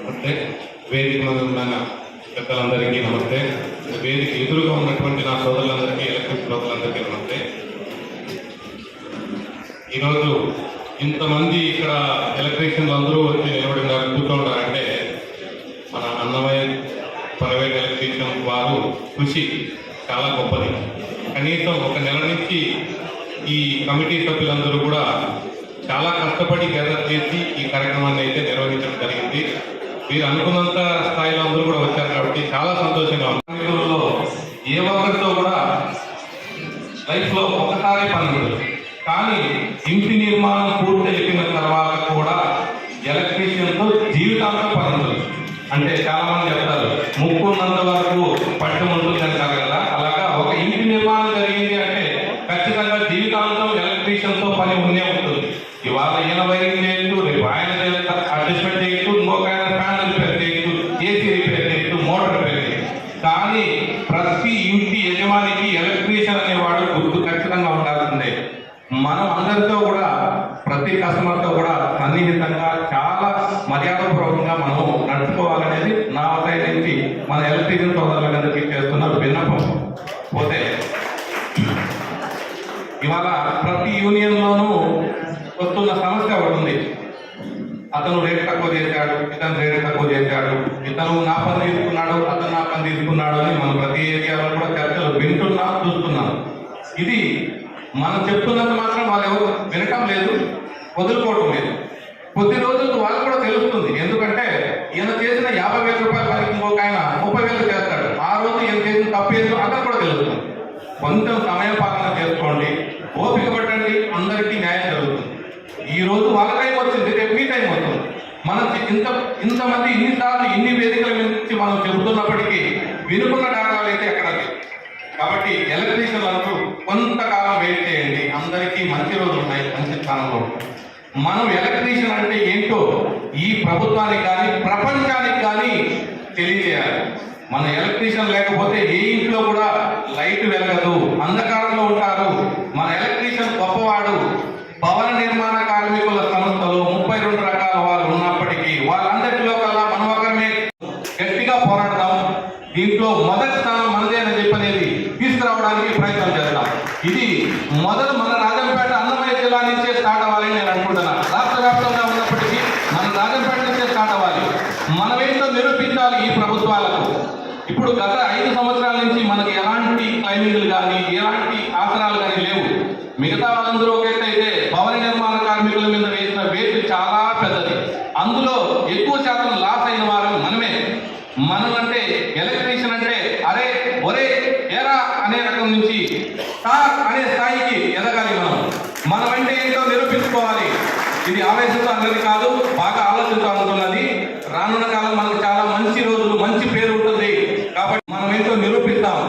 నమస్తే. వేదిక మీద ఉన్న పెద్దలందరికీ నమస్తే. వేదిక ఎదురుగా ఉన్నటువంటి నా సోదరులందరికీ, ఎలక్ట్రిక్ సోదరులందరికీ నమస్తే. ఈరోజు ఇంతమంది ఇక్కడ ఎలక్ట్రీషియన్లు అందరూ వచ్చి నిలబడినారు, కూర్చుంటారంటే మన అన్నమయ్య ప్రైవేట్ ఎలక్ట్రీషియన్ వారు కృషి చాలా గొప్పది. కనీసం ఒక నెల నుంచి ఈ కమిటీ సభ్యులందరూ కూడా చాలా కష్టపడి గ్యాదర్ చేసి ఈ కార్యక్రమాన్ని అయితే నిర్వహించడం జరిగింది. మీరు అనుకున్నంత స్థాయిలో అందరూ కూడా వచ్చారు కాబట్టి చాలా సంతోషంగా ఉంది. ఏ ఒక్కరితో కూడా లైఫ్లో ఒకసారి పని ఉండదు, కానీ ఇంటి నిర్మాణం పూర్తయిపోయిన తర్వాత కూడా ఎలక్ట్రీషియన్తో జీవితాంతం పని ఉంటుంది. అంటే చాలా మంది చెప్తారు ముక్కున్నంత వరకు పట్టం ఉంటుంది అంటారు కదా, అలాగా ఒక ఇంటి నిర్మాణం జరిగింది అంటే ఖచ్చితంగా జీవితాంతం ఎలక్ట్రీషియన్తో పని ఉండే ఉంటుంది. ఇవాళ ఈయన వైరింగ్ చేయొచ్చు, రేపు ఆయన అడ్జస్ట్మెంట్ చేయొచ్చు, ఇంకొక ఆయన ఫ్యాన్ రిపేర్ చేయొచ్చు, ఏసీ రిపేర్ చేయొచ్చు, మోటార్ రిపేర్ చేయొచ్చు. కానీ ప్రతి ఇంటి యజమానికి ఎలక్ట్రీషియన్ అనేవాడు గుర్తు ఖచ్చితంగా ఉండాల్సిందే. మనం అందరితో కూడా, ప్రతి కస్టమర్తో కూడా సన్నిహితంగా చాలా మర్యాదపూర్వకంగా మనం నడుచుకోవాలనేది నా సైడ్ నుంచి మన ఎలక్ట్రీషియన్ సోదరులందరికీ చేస్తున్న విన్నపం. పోతే ఇవాళ ప్రతి యూనియన్లోనూ వస్తున్న సమస్య ఒకటి ఉంది. అతను రేటు తక్కువ చేశాడు, ఇతను రేటు తక్కువ చేశాడు, ఇతను నా పని తీసుకున్నాడు, అతను నా పని తీసుకున్నాడు అని మనం ప్రతి ఏరియాలో కూడా చర్చలు వింటున్నాం, చూస్తున్నాం. ఇది మనం చెప్తున్నంత మాత్రం వాళ్ళు ఎవరు వినటం లేదు, వదులుకోవటం లేదు. కొద్ది రోజులకు వాళ్ళు కూడా తెలుస్తుంది. ఎందుకంటే ఈయన చేసిన 50,000 రూపాయల పనికి ఇంకొక ఆయన 30,000 చేస్తాడు. ఆ రోజు ఈయన చేసిన తప్పేదో అతను కూడా తెలుస్తుంది. కొంచెం సమయ పాలన చేసుకోండి, ఓపిక పట్టండి, అందరికీ న్యాయం జరుగుతుంది. ఈ రోజు వాళ్ళ టైం వచ్చింది, రేపు మీ టైం వస్తుంది. మనం ఇంతమంది ఇన్నిసార్లు ఇన్ని వేదికల నుంచి మనం చెబుతున్నప్పటికీ వినుకున్న డాక్టర్లు అయితే ఎక్కడ లేదు. కాబట్టి ఎలక్ట్రీషియన్లు అందరూ కొంతకాలం వెయిట్ చేయండి, అందరికీ మంచి రోజులు ఉన్నాయి, మంచి స్థానంలో. మనం ఎలక్ట్రీషియన్ అంటే ఏంటో ఈ ప్రభుత్వానికి కానీ ప్రపంచానికి కానీ తెలియజేయాలి. మన ఎలక్ట్రీషియన్ లేకపోతే ఏ ఇంట్లో కూడా లైట్ వెలగదు, అంధకారంలో ఉంటారు. మన ఎలక్ట్రీషియన్ గొప్పవాడు. భవన నిర్మాణ కార్మికుల సంస్థలో 32 రకాల వాళ్ళు ఉన్నప్పటికీ వాళ్ళందరిలో కల్లా మనం ఒకరిమే. గట్టిగా పోరాడదాం. దీంట్లో మొదటి స్థానం మనదే అని చెప్పనేది తీసుకురావడానికి ప్రయత్నం చేద్దాం. ఇది మొదలు మన రాజంపేట అన్నమయ్య జిల్లా నుంచే స్టార్ట్ అవ్వాలని నేను అనుకుంటున్నాను. రాష్ట్ర వ్యాప్తంగా ఉన్నప్పటికీ మన రాజంపేట నుంచే స్టార్ట్ అవ్వాలి. మనమేంటో నిరూపించాలి ఈ ప్రభుత్వాలకు. ఇప్పుడు గత 5 సంవత్సరాల నుంచి మనకి ఎలాంటి క్లైమింగ్లు కానీ ఎలాంటి ఆసనాలు కానీ లేవు. మిగతా వాళ్ళందరూ ఒకటైతే భవన నిర్మాణ కార్మికుల మీద వేసిన వేటు చాలా పెద్దది. అందులో ఎక్కువ శాతం లాస్ అయిన వారు మనమే. మనం అంటే ఎలక్ట్రీషియన్ అంటే అరే ఒరే ఏరా అనే రకం నుంచి సార్ అనే స్థాయికి ఎదగాలి. మనం అంటే ఏంటో నిరూపించుకోవాలి. ఇది ఆవేశంతో అన్నది కాదు, బాగా ఆలోచనతో అనుకున్నది. రానున్న కాలం మనకు చాలా మంచి రోజులు, మంచి పేరు ఉంటుంది. కాబట్టి మనం ఏంటో నిరూపిస్తాం.